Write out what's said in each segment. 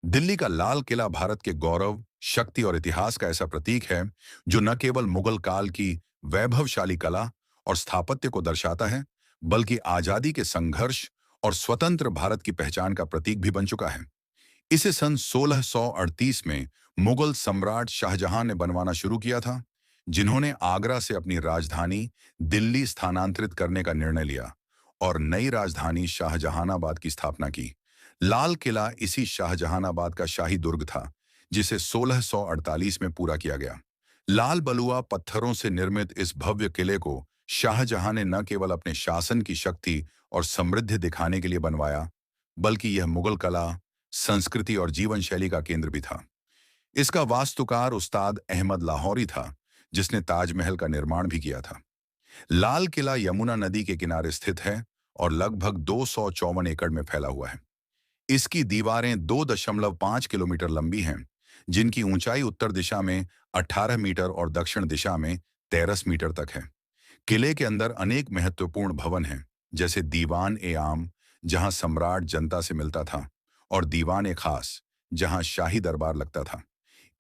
दिल्ली का लाल किला भारत के गौरव, शक्ति और इतिहास का ऐसा प्रतीक है जो न केवल मुगल काल की वैभवशाली कला और स्थापत्य को दर्शाता है, बल्कि आजादी के संघर्ष और स्वतंत्र भारत की पहचान का प्रतीक भी बन चुका है। इसे सन 1638 में मुगल सम्राट शाहजहां ने बनवाना शुरू किया था, जिन्होंने आगरा से अपनी राजधानी दिल्ली स्थानांतरित करने का निर्णय लिया और नई राजधानी शाहजहानाबाद की स्थापना की। लाल किला इसी शाहजहानाबाद का शाही दुर्ग था, जिसे 1648 में पूरा किया गया। लाल बलुआ पत्थरों से निर्मित इस भव्य किले को शाहजहां ने न केवल अपने शासन की शक्ति और समृद्धि दिखाने के लिए बनवाया, बल्कि यह मुगल कला, संस्कृति और जीवन शैली का केंद्र भी था। इसका वास्तुकार उस्ताद अहमद लाहौरी था, जिसने ताजमहल का निर्माण भी किया था। लाल किला यमुना नदी के किनारे स्थित है और लगभग 254 एकड़ में फैला हुआ है। इसकी दीवारें 2.5 किलोमीटर लंबी हैं, जिनकी ऊंचाई उत्तर दिशा में 18 मीटर और दक्षिण दिशा में 13 मीटर तक है। किले के अंदर अनेक महत्वपूर्ण भवन हैं, जैसे दीवान ए आम, जहां सम्राट जनता से मिलता था, और दीवान ए खास, जहां शाही दरबार लगता था।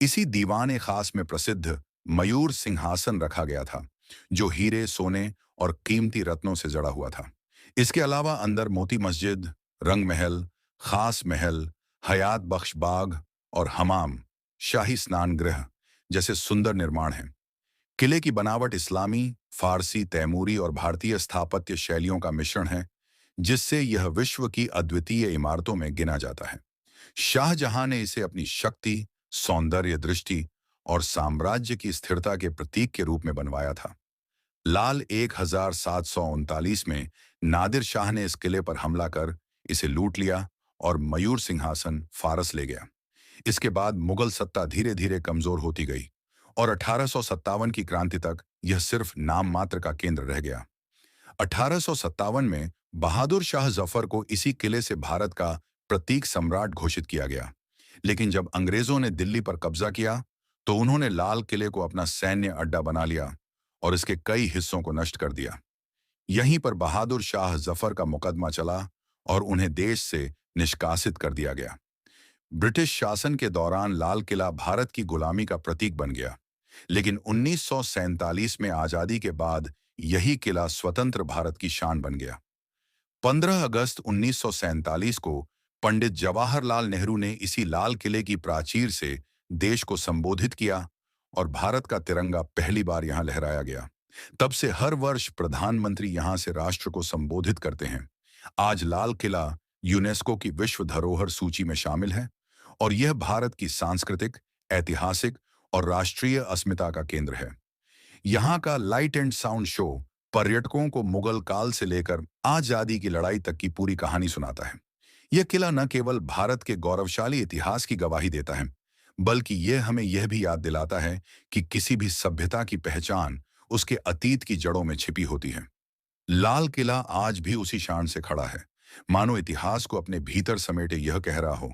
इसी दीवान ए खास में प्रसिद्ध मयूर सिंहासन रखा गया था, जो हीरे, सोने और कीमती रत्नों से जड़ा हुआ था। इसके अलावा अंदर मोती मस्जिद, रंग महल, खास महल, हयात बख्श बाग और हमाम, शाही स्नान गृह जैसे सुंदर निर्माण हैं। किले की बनावट इस्लामी, फारसी, तैमूरी और भारतीय स्थापत्य शैलियों का मिश्रण है, जिससे यह विश्व की अद्वितीय इमारतों में गिना जाता है। शाहजहां ने इसे अपनी शक्ति, सौंदर्य दृष्टि और साम्राज्य की स्थिरता के प्रतीक के रूप में बनवाया था। लाल 1739 में नादिर शाह ने इस किले पर हमला कर इसे लूट लिया और मयूर सिंहासन फारस ले गया। इसके बाद मुगल सत्ता धीरे धीरे कमजोर होती गई और 1857 की क्रांति तक यह सिर्फ नाम मात्र का केंद्र रह गया। 1857 में बहादुर शाह जफर को इसी किले से भारत का प्रतीक सम्राट घोषित किया गया। लेकिन जब अंग्रेजों ने दिल्ली पर कब्जा किया, तो उन्होंने लाल किले को अपना सैन्य अड्डा बना लिया और इसके कई हिस्सों को नष्ट कर दिया। यहीं पर बहादुर शाह जफर का मुकदमा चला और उन्हें देश से निष्कासित कर दिया गया। ब्रिटिश शासन के दौरान लाल किला भारत की गुलामी का प्रतीक बन गया, लेकिन 1947 में आजादी के बाद यही किला स्वतंत्र भारत की शान बन गया। 15 अगस्त 1947 को पंडित जवाहरलाल नेहरू ने इसी लाल किले की प्राचीर से देश को संबोधित किया और भारत का तिरंगा पहली बार यहां लहराया गया। तब से हर वर्ष प्रधानमंत्री यहां से राष्ट्र को संबोधित करते हैं। आज लाल किला यूनेस्को की विश्व धरोहर सूची में शामिल है और यह भारत की सांस्कृतिक, ऐतिहासिक और राष्ट्रीय अस्मिता का केंद्र है। यहाँ का लाइट एंड साउंड शो पर्यटकों को मुगल काल से लेकर आजादी की लड़ाई तक की पूरी कहानी सुनाता है। यह किला न केवल भारत के गौरवशाली इतिहास की गवाही देता है, बल्कि यह हमें यह भी याद दिलाता है कि किसी भी सभ्यता की पहचान उसके अतीत की जड़ों में छिपी होती है। लाल किला आज भी उसी शान से खड़ा है, मानो इतिहास को अपने भीतर समेटे यह कह रहा हो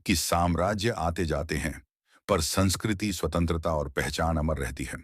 कि साम्राज्य आते जाते हैं, पर संस्कृति, स्वतंत्रता और पहचान अमर रहती है।